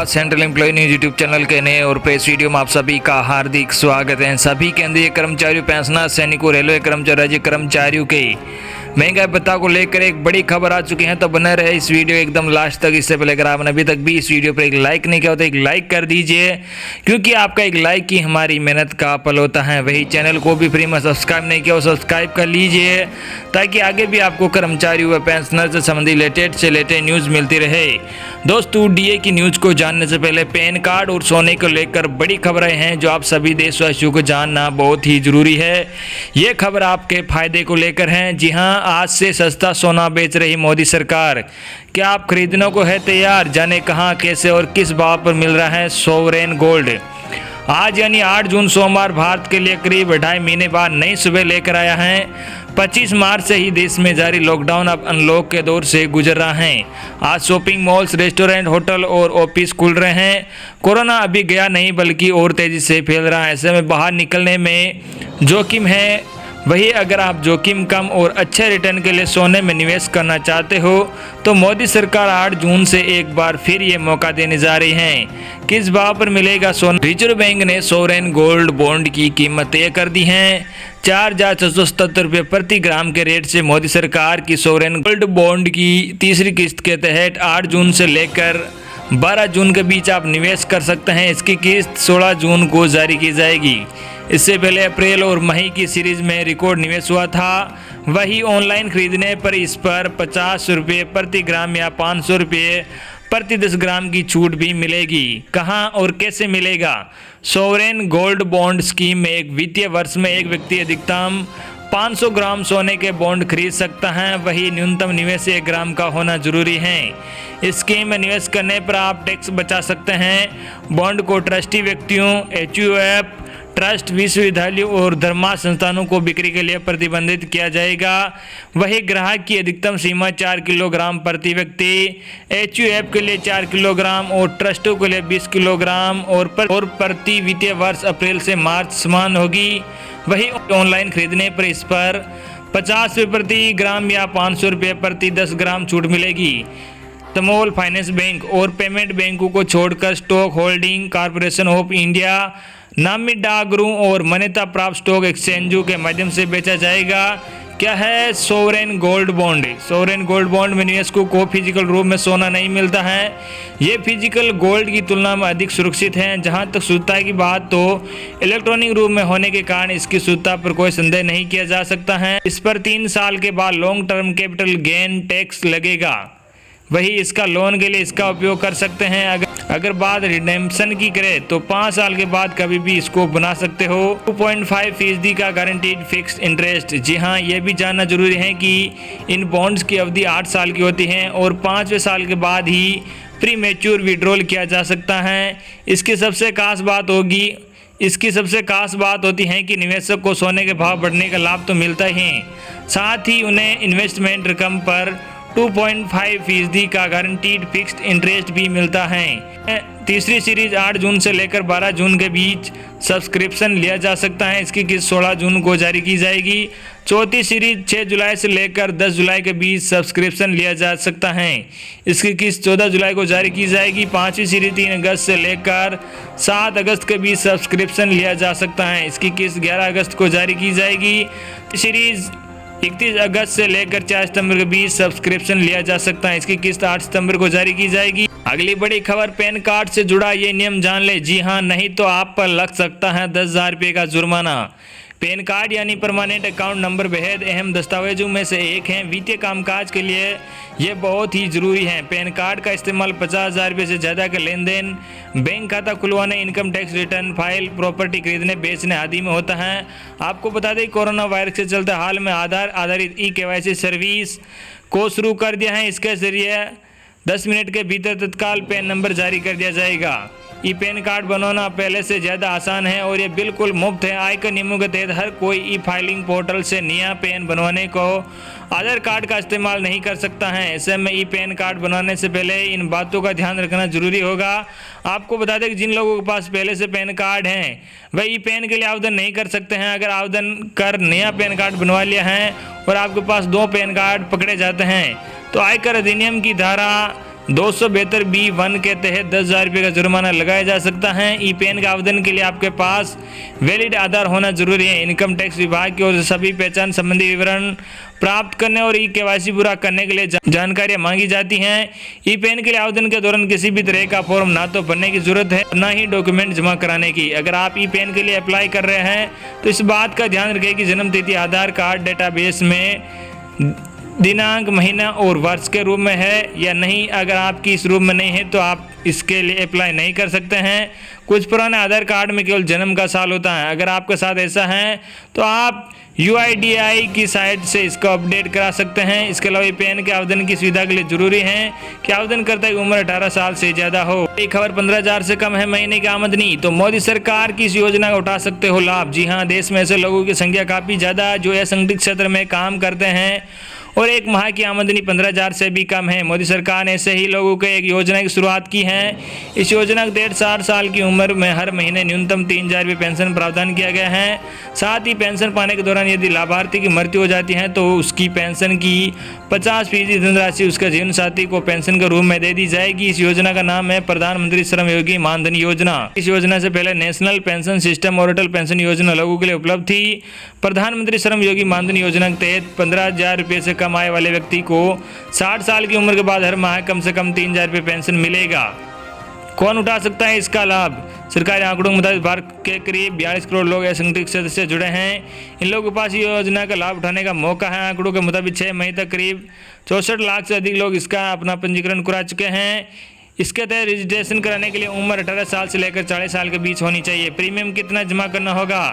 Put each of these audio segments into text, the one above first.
का central employee news YouTube channel के नए और प्रेस वीडियो में आप सभी का हार्दिक स्वागत है। सभी केंद्रीय कर्मचारियों, पेंशनर, सैनिकों, रेलवे कर्मचारी, राज्य कर्मचारियों के महंगाई भत्ता को लेकर एक बड़ी खबर आ चुकी है। तो बने रहे इस वीडियो एकदम लास्ट तक। इससे पहले अगर आपने अभी तक भी इस वीडियो पर एक लाइक नहीं किया तो एक लाइक कर दीजिए, क्योंकि आपका एक लाइक ही हमारी मेहनत का फल होता है। वही चैनल को भी फ्री में सब्सक्राइब नहीं किया, सब्सक्राइब कर लीजिए ताकि आगे भी आपको कर्मचारियों व पेंशनर से संबंधित लेटेस्ट न्यूज़ मिलती रहे। दोस्तों, डीए की न्यूज़ को जानने से पहले पैन कार्ड और सोने को लेकर बड़ी खबरें हैं जो आप सभी देशवासियों को जानना बहुत ही जरूरी है। ये खबर आपके फायदे को लेकर है। जी हाँ, आज से सस्ता सोना बेच रही मोदी सरकार। क्या आप खरीदने को है तैयार? जाने कहां, कैसे और किस भाव पर मिल रहा है सोवरेन गोल्ड। आज यानी 8 जून सोमवार भारत के लिए करीब 2.5 महीने बाद नई सुबह लेकर आया है। 25 मार्च से ही देश में जारी लॉकडाउन अब अनलॉक के दौर से गुजर रहा है। आज शॉपिंग मॉल्स, रेस्टोरेंट, होटल और ऑफिस खुल रहे हैं। कोरोना अभी गया नहीं बल्कि और तेजी से फैल रहा है। ऐसे में बाहर निकलने में जोखिम है। वही अगर आप जोखिम कम और अच्छे रिटर्न के लिए सोने में निवेश करना चाहते हो तो मोदी सरकार 8 जून से एक बार फिर ये मौका देने जा रही है। किस भाव पर मिलेगा सोना? रिजर्व बैंक ने सोवरेन गोल्ड बॉन्ड की कीमत तय कर दी है। 4,677 रुपये प्रति ग्राम के रेट से मोदी सरकार की सोवरेन गोल्ड बॉन्ड की तीसरी किस्त के तहत 8 जून से लेकर 12 जून के बीच आप निवेश कर सकते हैं। इसकी किस्त 16 जून को जारी की जाएगी। इससे पहले अप्रैल और मई की सीरीज में रिकॉर्ड निवेश हुआ था। वही ऑनलाइन खरीदने पर इस पर 50 रुपये प्रति ग्राम या 500 रुपये प्रति 10 ग्राम की छूट भी मिलेगी। कहां और कैसे मिलेगा? सोवरेन गोल्ड बॉन्ड स्कीम में एक वित्तीय वर्ष में एक व्यक्ति अधिकतम 500 ग्राम सोने के बॉन्ड खरीद सकता है। वही न्यूनतम निवेश 1 ग्राम का होना जरूरी है। इस स्कीम में निवेश करने पर आप टैक्स बचा सकते हैं। बॉन्ड को ट्रस्टी व्यक्तियों, एचयूएफ, ट्रस्ट, विश्वविद्यालयों और धर्मार्थ संस्थानों को बिक्री के लिए प्रतिबंधित किया जाएगा। वही ग्राहक की अधिकतम सीमा 4 किलोग्राम प्रति व्यक्ति, एचयूएफ के लिए 4 किलोग्राम और ट्रस्टों के लिए 20 किलोग्राम और प्रति वित्तीय वर्ष अप्रैल से मार्च समान होगी। वही ऑनलाइन खरीदने पर इस पर 50 रुपये प्रति ग्राम या 500 रुपये प्रति 10 ग्राम छूट मिलेगी। स्मॉल फाइनेंस बैंक और पेमेंट बैंकों को छोड़कर stock holding corporation of India, नामी डाकघरों और मान्यता प्राप्त स्टॉक एक्सचेंजों के माध्यम से बेचा जाएगा। क्या है sovereign gold bond? Sovereign gold bond में निवेश को फिजिकल रूप में सोना नहीं मिलता है। ये फिजिकल गोल्ड की तुलना में अधिक सुरक्षित है। जहां तक शुद्धता की बात तो इलेक्ट्रॉनिक रूप में होने के कारण इसकी शुद्धता पर कोई संदेह नहीं किया जा सकता है। इस पर 3 साल के बाद long term capital gain tax लगेगा। वही इसका लोन के लिए इसका उपयोग कर सकते हैं। अगर बात रिडेम्पशन की करें तो 5 साल के बाद कभी भी इसको बना सकते हो। 2.5% का गारंटीड फिक्स्ड इंटरेस्ट। जी हाँ, ये भी जानना जरूरी है कि इन बॉन्ड्स की अवधि 8 साल की होती है और 5वें साल के बाद ही प्री मैच्योर विड्रॉल किया जा सकता है। इसकी सबसे खास बात होती है कि निवेशक को सोने के भाव बढ़ने का लाभ तो मिलता ही है, साथ ही उन्हें इन्वेस्टमेंट रकम पर 2.5% का गारंटीड फिक्स्ड इंटरेस्ट भी मिलता है। तीसरी सीरीज 8 जून से लेकर 12 जून के बीच सब्सक्रिप्शन लिया जा सकता है। इसकी किस्त 16 जून को जारी की जाएगी। चौथी सीरीज 6 जुलाई से लेकर 10 जुलाई के बीच सब्सक्रिप्शन लिया जा सकता है। इसकी किस्त 14 जुलाई को जारी की जाएगी। 5वीं सीरीज 3 अगस्त से लेकर 7 अगस्त के बीच सब्सक्रिप्शन लिया जा सकता है। इसकी किस्त 11 अगस्त को जारी की जाएगी। सीरीज 31 अगस्त से लेकर 4 सितंबर के बीच सब्सक्रिप्शन लिया जा सकता है। इसकी किस्त 8 सितंबर को जारी की जाएगी। अगली बड़ी खबर, पैन कार्ड से जुड़ा ये नियम जान ले। जी हाँ, नहीं तो आप पर लग सकता है 10,000 रुपये का जुर्माना। पैन कार्ड यानी परमानेंट अकाउंट नंबर बेहद अहम दस्तावेजों में से एक है। वित्तीय कामकाज के लिए ये बहुत ही जरूरी है। पैन कार्ड का इस्तेमाल 50,000 रुपये से ज़्यादा के लेन देन, बैंक खाता खुलवाने, income tax return file, property खरीदने बेचने आदि में होता है। आपको बता दें, कोरोना वायरस के चलते हाल में आधार आधारित ई-KYC सर्विस को शुरू कर दिया है। इसके जरिए 10 मिनट के भीतर तत्काल पैन नंबर जारी कर दिया जाएगा। ई पैन कार्ड बनवाना पहले से ज़्यादा आसान है और ये बिल्कुल मुफ्त है। आयकर नियमों के तहत हर कोई ई फाइलिंग पोर्टल से नया पैन बनवाने को आधार कार्ड का इस्तेमाल नहीं कर सकता है। ऐसे में ई पैन कार्ड बनवाने से पहले इन बातों का ध्यान रखना जरूरी होगा। आपको बता दें कि जिन लोगों के पास पहले से पैन कार्ड हैं वह ई पैन के लिए आवेदन नहीं कर सकते हैं। अगर आवेदन कर नया पैन कार्ड बनवा लिया है और आपके पास 2 पैन कार्ड पकड़े जाते हैं तो आयकर अधिनियम की धारा 272B1 के तहत 10,000 रुपये का जुर्माना लगाया जा सकता है। ई पैन का आवेदन के लिए आपके पास वैलिड आधार होना जरूरी है। इनकम टैक्स विभाग की ओर से सभी पहचान संबंधी विवरण प्राप्त करने और KYC पूरा करने के लिए जानकारियां मांगी जाती हैं। ई पैन के लिए आवेदन के दौरान किसी भी तरह का फॉर्म ना तो भरने की जरूरत है, ना ही डॉक्यूमेंट जमा कराने की। अगर आप ई पैन के लिए अप्लाई कर रहे हैं तो इस बात का ध्यान रखें कि जन्म तिथि आधार कार्ड डेटाबेस में दिनांक, महीना और वर्ष के रूप में है या नहीं। अगर आपकी इस रूप में नहीं है तो आप इसके लिए अप्लाई नहीं कर सकते हैं। कुछ पुराने आधार कार्ड में केवल जन्म का साल होता है। अगर आपके साथ ऐसा है तो आप UIDAI की साइट से इसको अपडेट करा सकते हैं। इसके अलावा पैन के आवेदन की सुविधा के लिए जरूरी है कि आवेदनकर्ता की उम्र 18 साल से ज़्यादा हो। एक खबर 15,000 से कम है महीने की आमदनी तो मोदी सरकार की इस योजना का उठा सकते हो लाभ। जी हाँ, देश में ऐसे लोगों की संख्या काफ़ी ज़्यादा जो असंगठित क्षेत्र में काम करते हैं और एक माह की आमदनी 15,000 से भी कम है। मोदी सरकार ने ऐसे ही लोगों के एक योजना की शुरुआत की है। इस योजना के तहत 60 साल की उम्र में हर महीने न्यूनतम 3,000 रुपये पेंशन प्रावधान किया गया है। साथ ही पेंशन पाने के दौरान यदि लाभार्थी की मृत्यु हो जाती है तो उसकी पेंशन की 50% धनराशि उसके जीवन साथी को पेंशन के रूप में दे दी जाएगी। इस योजना का नाम है प्रधानमंत्री श्रम योगी मानधन योजना। इस योजना से पहले नेशनल पेंशन सिस्टम और अटल पेंशन योजना लोगों के लिए उपलब्ध थी। प्रधानमंत्री श्रम योगी मानधन योजना के तहत 15,000 रुपये से कम आय वाले व्यक्ति को 60 साल की उम्र के बाद हर माह कम से कम 3,000 रुपये पेंशन मिलेगा। कौन उठा सकता है इसका लाभ? सरकारी आंकड़ों के मुताबिक भारत के करीब 42 करोड़ लोग असंगठित क्षेत्र से जुड़े हैं। इन लोगों के पास योजना का लाभ उठाने का मौका है। आंकड़ों के मुताबिक 6 मई तक करीब 64 लाख से अधिक लोग इसका अपना पंजीकरण करा चुके हैं। इसके तहत रजिस्ट्रेशन कराने के लिए उम्र 18 साल से लेकर 40 साल के बीच होनी चाहिए। प्रीमियम कितना जमा करना होगा?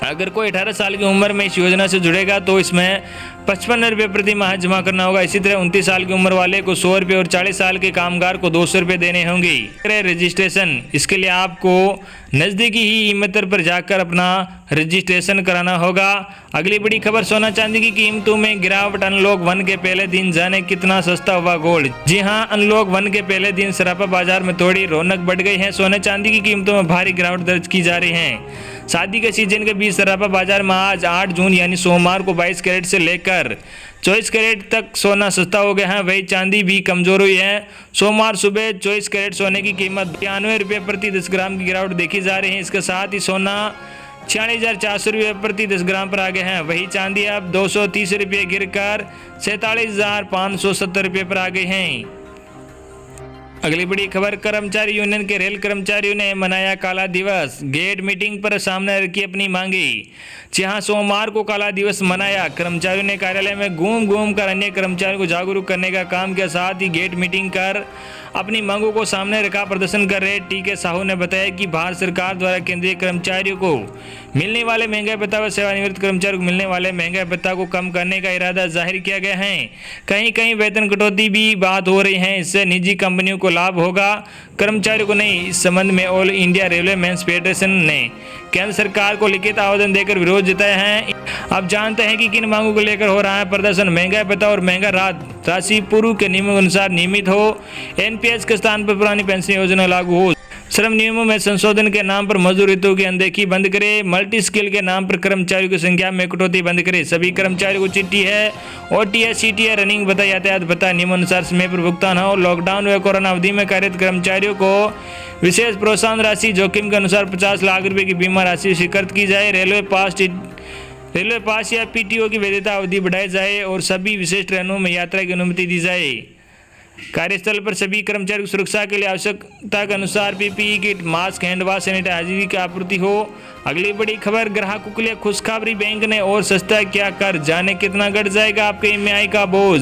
अगर कोई 18 साल की उम्र में इस योजना से जुड़ेगा तो इसमें 55 रुपये प्रति माह जमा करना होगा। इसी तरह 29 साल की उम्र वाले को 100 रुपये और 40 साल के कामगार को 200 रुपये देने होंगे। रजिस्ट्रेशन, इसके लिए आपको नज़दीकी ही ई-मित्र पर जाकर अपना रजिस्ट्रेशन कराना होगा। अगली बड़ी खबर, सोना चांदी की कीमतों में गिरावट। अनलॉक 1 के पहले दिन जाने कितना सस्ता हुआ गोल्ड। जी हां, अनलॉक 1 के पहले दिन सराफा बाजार में थोड़ी रौनक बढ़ गई है। सोने चांदी की कीमतों में भारी गिरावट दर्ज की जा रही है। शादी के सीजन के बीच सराफा बाजार में आज 8 जून यानी सोमवार को 22 कैरेट से लेकर 24 कैरेट तक सोना सस्ता हो गया है। वही चांदी भी कमजोर हुई है। सोमवार सुबह 24 कैरेट सोने की कीमत 92 रुपये प्रति 10 ग्राम की गिरावट देखी जा रही है। इसके साथ ही सोना 46,400 रुपये प्रति 10 ग्राम पर आ गए हैं। वही चांदी अब 230 रुपये गिरकर 47,570 रुपये पर आ गई हैं। अगली बड़ी खबर, कर्मचारी यूनियन के रेल कर्मचारियों ने मनाया काला दिवस। गेट मीटिंग पर सामने रखी अपनी मांगे। जहां सोमवार को काला दिवस मनाया। कर्मचारियों ने कार्यालय में घूम घूम कर अन्य कर्मचारियों को जागरूक करने का काम किया। साथ ही गेट मीटिंग कर अपनी मांगों को सामने रखा। प्रदर्शन कर रहे TK साहू ने बताया कि भारत सरकार द्वारा केंद्रीय कर्मचारियों को मिलने वाले महंगाई भत्ता व सेवानिवृत्त कर्मचारियों को मिलने वाले महंगाई भत्ता को कम करने का इरादा जाहिर किया गया है। कहीं कहीं वेतन कटौती भी बात हो रही है। इससे निजी कंपनियों को लाभ होगा, कर्मचारियों को नहीं। इस संबंध में all India railway men's federation ने केंद्र सरकार को लिखित आवेदन देकर विरोध जताया है। अब जानते हैं कि किन मांगों को लेकर हो रहा है प्रदर्शन। महंगाई भत्ता और महंगा राशि पूर्व के नियमों के अनुसार नियमित हो। NPS के स्थान पर पुरानी पेंशन योजना लागू हो। श्रम नियमों में संशोधन के नाम पर मजदूर हितों की अनदेखी बंद करे। मल्टी स्किल के नाम पर कर्मचारियों की संख्या में कटौती बंद करे। सभी कर्मचारियों को चिट्ठी है, OTA, CTA, रनिंग भत्ता, यातायात भत्ता नियमानुसार समय पर भुगतान हो। लॉकडाउन व कोरोना अवधि में कार्यरत कर्मचारियों को विशेष प्रोत्साहन राशि जोखिम के अनुसार 50 लाख रुपए की बीमा राशि स्वीकृत की जाए। रेलवे पास या PTO की वैधता अवधि बढ़ाई जाए और सभी विशेष ट्रेनों में यात्रा की अनुमति दी जाए। कार्यस्थल पर सभी कर्मचारियों की सुरक्षा के लिए आवश्यकता के अनुसार PPE किट, मास्क, हैंड वॉश, सैनिटाइजर की आपूर्ति हो। अगली बड़ी खबर, ग्राहकों के लिए खुशखबरी। बैंक ने और सस्ता क्या कर, जाने कितना घट जाएगा आपके EMI का बोझ।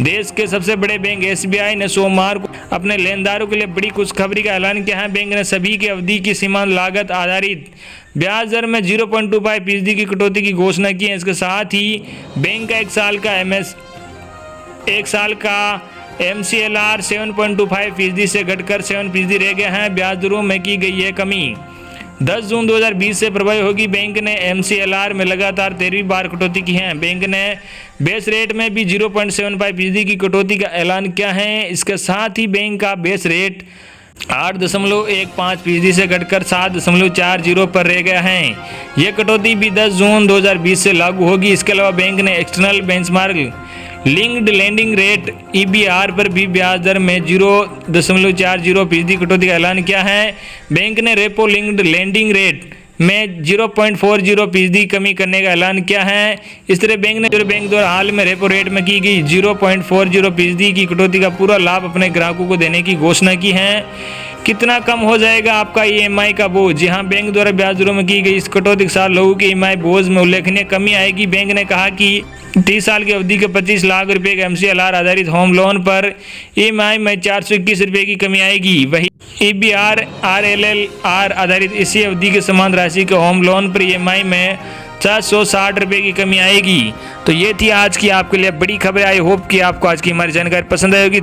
देश के सबसे बड़े बैंक SBI ने सोमवार को अपने लेनदारों के लिए बड़ी खुशखबरी का ऐलान किया है। बैंक ने सभी की अवधि की सीमांत लागत आधारित ब्याज दर में 0.25% की कटौती की घोषणा की है। इसके साथ ही बैंक का एक साल का MCLR 7.25% से घटकर 7% रह गया है। ब्याज दरों में की गई है कमी 10 जून 2020 से प्रभावी होगी। बैंक ने MCLR में लगातार 13वीं बार कटौती की है। बैंक ने बेस रेट में भी 0.75% की कटौती का ऐलान किया है। इसके साथ ही बैंक का बेस रेट 8.15% से घटकर 7.40 पर रह गया है। यह कटौती भी 10 जून 2020 से लागू होगी। इसके अलावा बैंक ने external benchmark linked lending rate EBR पर भी ब्याज दर में 0.40% कटौती का ऐलान किया है। बैंक ने रेपो लिंक्ड लेंडिंग रेट में 0.40% कमी करने का ऐलान किया है। इस तरह बैंक द्वारा हाल में रेपो रेट में की गई 0.40% की कटौती का पूरा लाभ अपने ग्राहकों को देने की घोषणा की है। कितना कम हो जाएगा आपका EMI का बोझ? जी हाँ, बैंक द्वारा ब्याज दरों में की गई इस कटौती के साथ लोगों के EMI बोझ में उल्लेखनीय कमी आएगी। बैंक ने कहा कि 30 साल की अवधि के 25 लाख रुपए के MCLR आधारित होम लोन पर EMI में 421 रुपये की कमी आएगी। वही EBR RLLR आधारित इसी अवधि के समान राशि के होम लोन पर EMI में 460 रुपये की कमी आएगी। तो ये थी आज की आपके लिए बड़ी खबर। आई होप कि आपको आज की हमारी जानकारी पसंद आएगी।